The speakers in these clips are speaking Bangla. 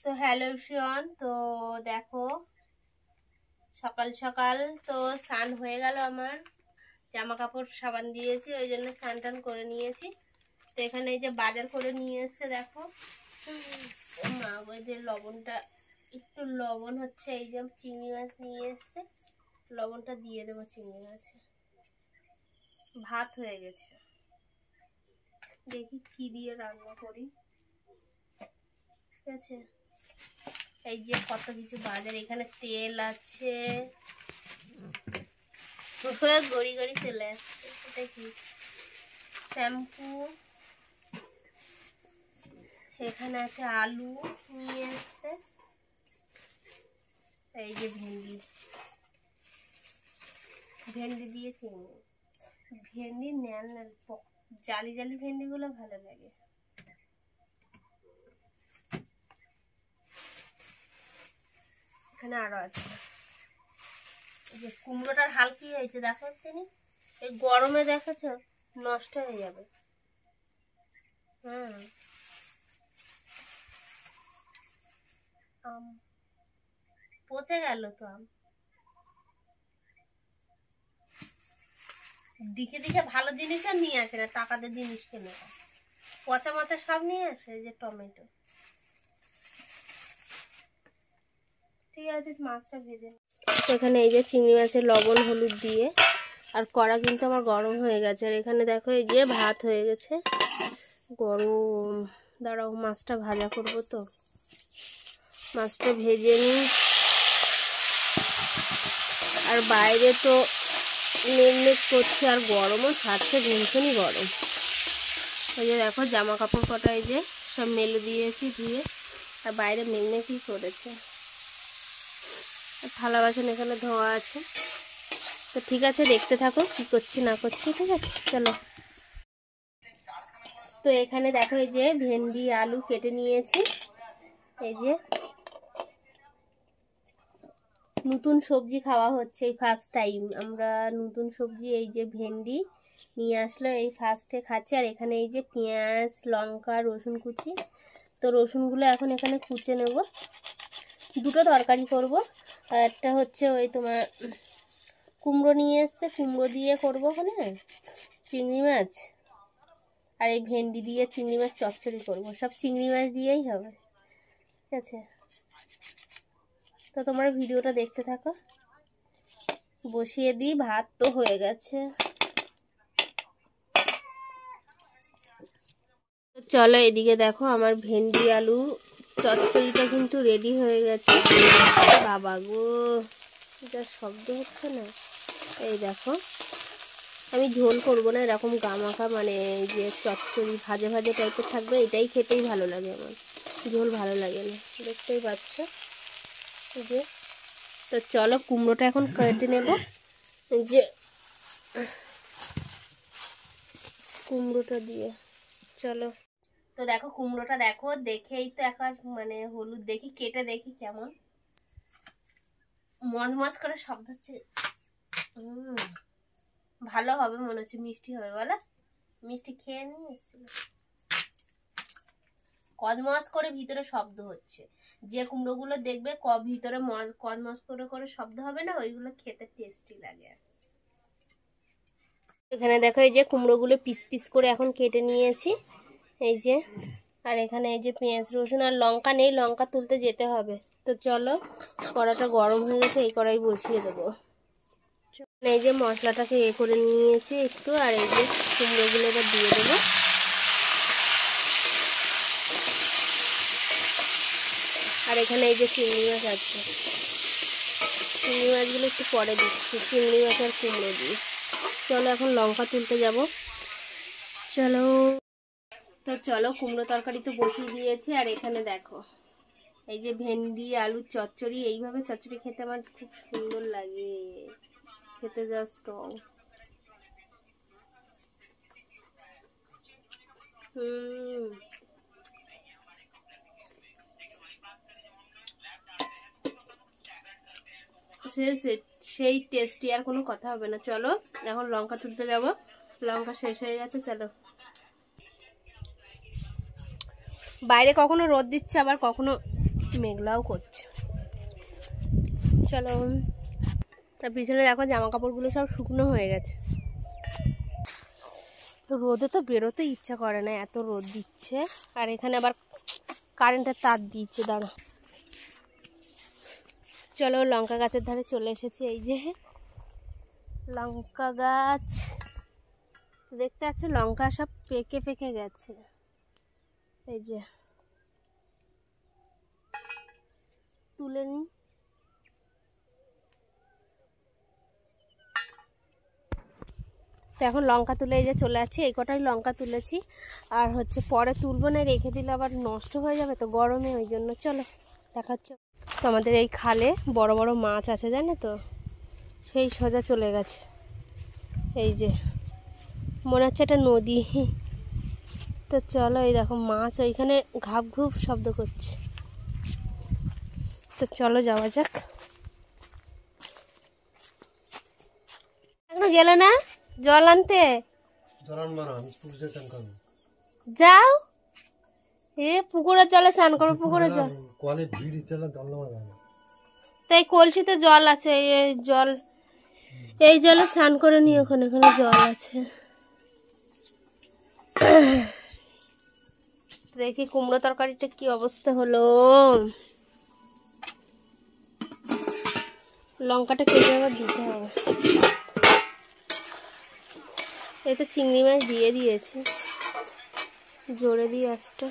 তো হ্যালো এভরিওয়ান, তো দেখো সকাল সকাল তো স্নান হয়ে গেল। আমার জামা কাপড় সাবান দিয়েছি, ওই জন্য স্নান টান করে নিয়েছি। তো এখানে এই যে বাজার করে নিয়ে এসছে, দেখো মা ওই যে লবণটা একটু লবণ হচ্ছে, এই যে চিংড়ি মাছ নিয়ে এসছে, লবণটা দিয়ে দেবো চিংড়ি মাছে। ভাত হয়ে গেছে, দেখি কি দিয়ে রান্না করি। ঠিক আছে, এই যে কত কিছু বাজার, এখানে তেল আছে, গড়ি গড়ি চলে আসছে। এটা কি শ্যাম্পু, এখানে আছে আলু নিয়ে এসছে, এই যে ভেন্ডি, ভেন্ডি দিয়ে চিংড়ি। ভেন্ডি ন্যাল ন্যাল জালি জালি ভেন্ডিগুলো ভালো লাগে। এখানে আরো আছে, এই যে কুমড়োটার হাল কি হয়েছে দেখো, তিনি এই গরমে দেখেছো নষ্ট হয়ে যাবে। আম পচে গেল তো, আম দেখে দেখে ভালো জিনিস আর নিয়ে আসে না, টাকাতে জিনিস কিনে পচা মচা সব নিয়ে আসে। এই যে টমেটো, ঠিক আছে মাছটা ভেজে। এখানে এই যে চিংড়ি মাছের লবণ হলুদ দিয়ে, আর কড়া কিন্তু আমার গরম হয়ে গেছে। আর এখানে দেখো এই যে ভাত হয়ে গেছে গরম। দাঁড়াও, মাছটা ভাজা করবো, তো মাছটা ভেজে নিই। আর বাইরে তো মেঘ করছে, আর গরমও ছাড়ছে, ভীষণই গরম। ওই যে দেখো জামা কাপড় কটা এই যে সব মেলে দিয়েছি ধুয়ে, আর বাইরে মেঘ করেছে। আর থালা বাসন এখানে ধোয়া আছে। তো ঠিক আছে, দেখতে থাকো কি করছি না করছি। ঠিক আছে চলো। তো এখানে দেখো এই যে ভেন্ডি আলু কেটে নিয়েছি। এই যে নতুন সবজি খাওয়া হচ্ছে, এই ফার্স্ট টাইম আমরা নতুন সবজি, এই যে ভেন্ডি নিয়ে আসলো, এই ফার্স্টে খাচ্ছি। আর এখানে এই যে পেঁয়াজ লঙ্কা রসুন কুচি, তো রসুনগুলো এখন এখানে কুচে নেব। দুটো তরকারি করব, আর একটা হচ্ছে ওই তোমার কুমড়ো নিয়ে এসছে, কুমড়ো দিয়ে করবো ওখানে চিংড়ি মাছ, আর এই ভেন্ডি দিয়ে চিংড়ি মাছ চচ্চড়ি করবো। সব চিংড়ি মাছ দিয়েই হবে। ঠিক আছে, তো তোমরা ভিডিওটা দেখতে থাকো। বসিয়ে দিই, ভাত তো হয়ে গেছে। চলো এদিকে দেখো আমার ভেন্ডি আলু চচ্চড়িটা কিন্তু রেডি হয়ে গেছে। বাবা গো, এটা শব্দ হচ্ছে না। এই দেখো, আমি ঝোল করবো না, এরকম গামাখা মানে এই যে চচ্চড়ি ভাজে ভাজে টাইপের থাকবে, এটাই খেতেই ভালো লাগে আমার, ঝোল ভালো লাগে না, দেখতেই পাচ্ছ। যে তো চলো কুমড়োটা এখন কেটে নেব। যে কুমড়োটা দিয়ে চলো। তো দেখো কুমড়োটা দেখো, দেখেই তো এখন মানে হলুদ দেখি, কেটে দেখি কেমন মজমজ করে শব্দ হচ্ছে। ভালো হবে মনে হচ্ছে, মিষ্টি হবে বলো। মিষ্টি খেয়ে নিয়ে এসেছিল, কজমজ করে ভিতরে শব্দ হচ্ছে। যে কুমড়োগুলো দেখবে ভিতরে কজমজ করে করে শব্দ হবে না, ওইগুলো খেতে টেস্টি লাগে। এখানে দেখো এই যে কুমড়োগুলো পিস পিস করে এখন কেটে নিয়েছি, এই যে। আর এখানে এই যে পেঁয়াজ রসুন আর লঙ্কা নেই, লঙ্কা তুলতে যেতে হবে। তো চলো, কড়াটা গরম হয়ে গেছে, এই কড়াই বসিয়ে দেবো। এই যে মশলাটাকে করে নিয়েছি একটু, আর এই যে কুমড়োগুলো এবার দিয়ে দেবো। আর এখানে এই যে চিংড়ি মাছ আছে, চিংড়ি মাছগুলো একটু পরে দিচ্ছি, চিংড়ি মাছ আর কুমড়ো দিয়ে। চলো এখন লঙ্কা তুলতে যাব, চলো। তো চলো কুমড়ো তরকারি তো বসিয়ে দিয়েছি। আর এখানে দেখো এই যে ভেন্ডি আলুর চচ্চড়ি, এইভাবে চচ্চড়ি খেতে আমার খুব সুন্দর লাগে, খেতে জাস্ট সেই টেস্টি, আর কোনো কথা হবে না। চলো এখন লঙ্কা তুলতে যাব, লঙ্কা শেষ হয়ে গেছে। চলো, বাইরে কখনো রোদ দিচ্ছে, আবার কখনো মেঘলাও করছে। চলো, তার পিছনে দেখো জামা কাপড়গুলো সব শুকনো হয়ে গেছে। রোদে তো বেরোতে ইচ্ছা করে না, এত রোদ দিচ্ছে। আর এখানে আবার কারেন্টের তার দিচ্ছে। দাঁড়া, চলো লঙ্কা গাছের ধারে চলে এসেছি। এই যে লঙ্কা গাছ দেখতে পাচ্ছ, লঙ্কা সব পেকে পেকে গেছে। এই যে তুলে নি। তো এখন লঙ্কা তুলে এই যে চলে যাচ্ছি। এই কটাই লঙ্কা তুলেছি, আর হচ্ছে পরে তুলবো না, রেখে দিলে আবার নষ্ট হয়ে যাবে তো গরমে, ওই জন্য। চলো দেখাচ্ছ। তো আমাদের এই খালে বড় বড় মাছ আছে, জানো তো, সেই সোজা চলে গেছে। এই যে মনে হচ্ছে একটা নদী। তো চলো, এই দেখো মাছ ওইখানে ঘাপ ঘুপ শব্দ করছে। তো চলো যাওয়া যাক। এখনো গেলে না জল আনতে? যাও, এ পুকুরের জলে স্নান করো। পুকুরের জল, তাই কলসিতে জল আছে, এই জল, এই জলে স্নান করে নি। ওখানে ওখানে জল আছে। দেখি কুমড়ো তরকারিটা কি অবস্থা হলো। লঙ্কাটা কেটে আবার দিতে হবে। এই তো চিংড়ি মাছ দিয়ে দিয়েছি, জোরে দিয়ে আঁচটা।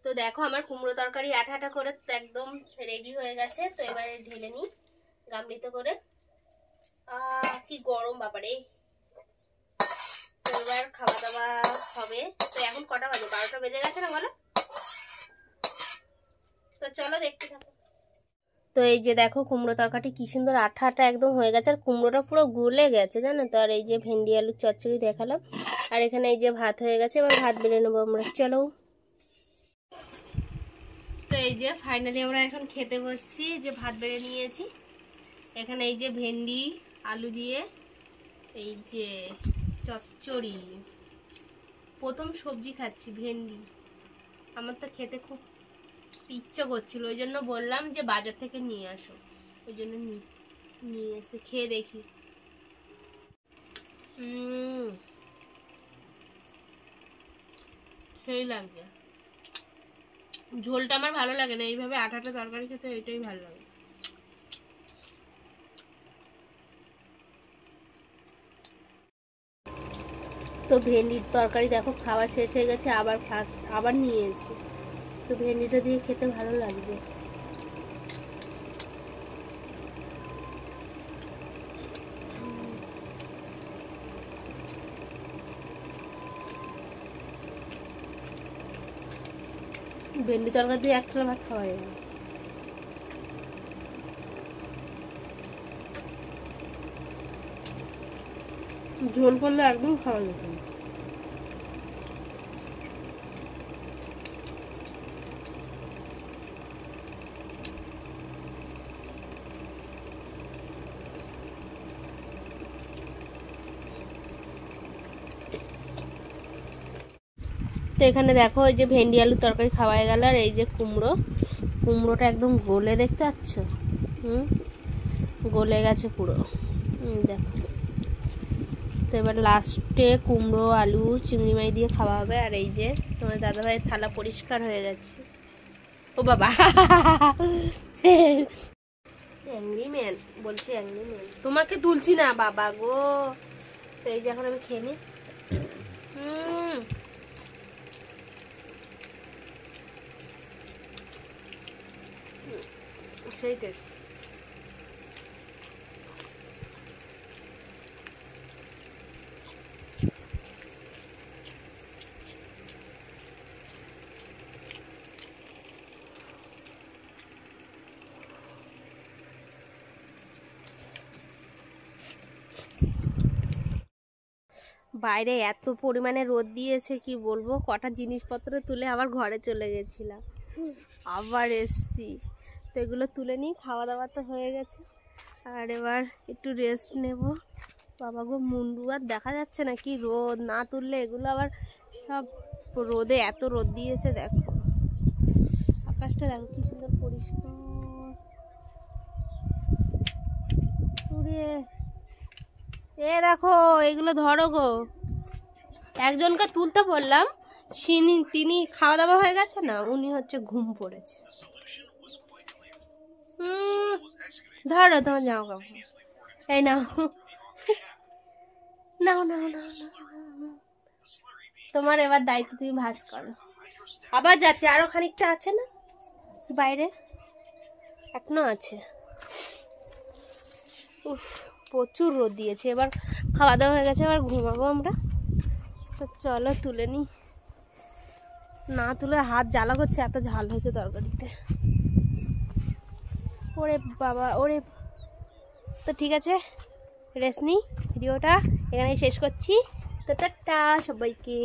তো দেখো আমার কুমড়ো তরকারি আঠা আঠা করে একদম রেডি হয়ে গেছে। তো এবারে ঢেলে নিই গামলিতে করে। কি গরম বাবারে। তো এবার খাওয়া দাওয়া হবে। তো এখন কটা বাজে? 12টা বেজে গেছে না বলো? তো চলো দেখতে থাকো। তো এই যে দেখো কুমড়ো তরকারি কি সুন্দর আঠা আঠা একদম হয়ে গেছে, আর কুমড়োটা পুরো গলে গেছে, জানো তো। আর এই যে ভেন্ডি আলুর চচ্চড়ি দেখালাম, আর এখানে এই যে ভাত হয়ে গেছে। এবার ভাত বেড়ে নেবো আমরা। চলো। তো এই যে ফাইনালি আমরা এখন খেতে বসছি। যে ভাত বেড়ে নিয়েছি, এখানে এই যে ভেন্ডি আলু দিয়ে এই যে চচ্চড়ি। প্রথম সবজি খাচ্ছি ভেন্ডি। আমার তো খেতে খুব ইচ্ছে করছিল, ওই জন্য বললাম যে বাজার থেকে নিয়ে আসো। ওই জন্য নিয়ে এসে খেয়ে দেখি। সেই লাগছে। ঝোলটা আমার ভালো লাগে না, এইভাবে আঠাটা তরকারি খেতে এটাই ভালো লাগে। তো ভেন্ডির তরকারি দেখো খাওয়া শেষ হয়ে গেছে, আবার নিয়েছি। তো ভেন্ডিটা দিয়ে খেতে ভালো লাগছে। ভেন্ডি তরকারি দিয়ে এক থালা ভাত খাওয়া যাবে। ঝোল করলে একদম খাওয়া যেত না। তো এখানে দেখো এই যে ভেন্ডি আলুর তরকারি খাওয়া গেল, আর এই যে কুমড়োটা একদম গলে, দেখতে পাচ্ছ? গলে গেছে পুরো। দেখো। তো এবার লাস্টে কুমড়ো আলু চিংড়ি মাছ দিয়ে খাওয়া হবে। আর এই যে তোমার দাদাভাইয়ের থালা পরিষ্কার হয়ে গেছে। ও বাবা, অ্যাংরি ম্যান বলছি, অ্যাংরি ম্যান। তোমাকে তুলছি না বাবা গো। তো এই যে এখন আমি খেয়ে নিই। সেই টেস্ট। বাইরে এত পরিমাণে রোদ দিয়েছে কি বলবো। কটা জিনিসপত্র তুলে আবার ঘরে চলে গেছিলাম, আবার এসছি। তো এগুলো তুলে নিই। খাওয়া দাওয়া তো হয়ে গেছে, আর এবার একটু রেস্ট নেব। বাবা গো, মুন্ডু আর দেখা যাচ্ছে না, কি রোদ। না তুললে এগুলো আবার সব রোদে এত রোদ দিয়েছে দেখো, আকাশটা দেখো কি সুন্দর পরিষ্কার। এ দেখো এগুলো ধরো গো, একজনকে তুলতে বললাম, তিনি খাওয়া দাওয়া হয়ে গেছে না, উনি হচ্ছে ঘুম পড়েছে। ধরো তোমার জামা কাপড়, এই নাও নাও নাও নাও, তোমার এবার দায়িত্ব, তুমি ভাঁজ করো। আবার যাচ্ছে, আরো খানিকটা আছে না বাইরে, এখনো আছে। উফ, প্রচুর রোদ দিয়েছে। এবার খাওয়া দাওয়া হয়ে গেছে, এবার ঘুমাবো আমরা। তো চলো তুলে নি, না তুলে হাত জ্বালা করছে, এত ঝাল হয়েছে তরকারিতে। ওরে বাবা ওরে। তো ঠিক আছে, রেস্ট নি, ভিডিওটা এখানেই শেষ করছি। তো টাটা সবাইকে।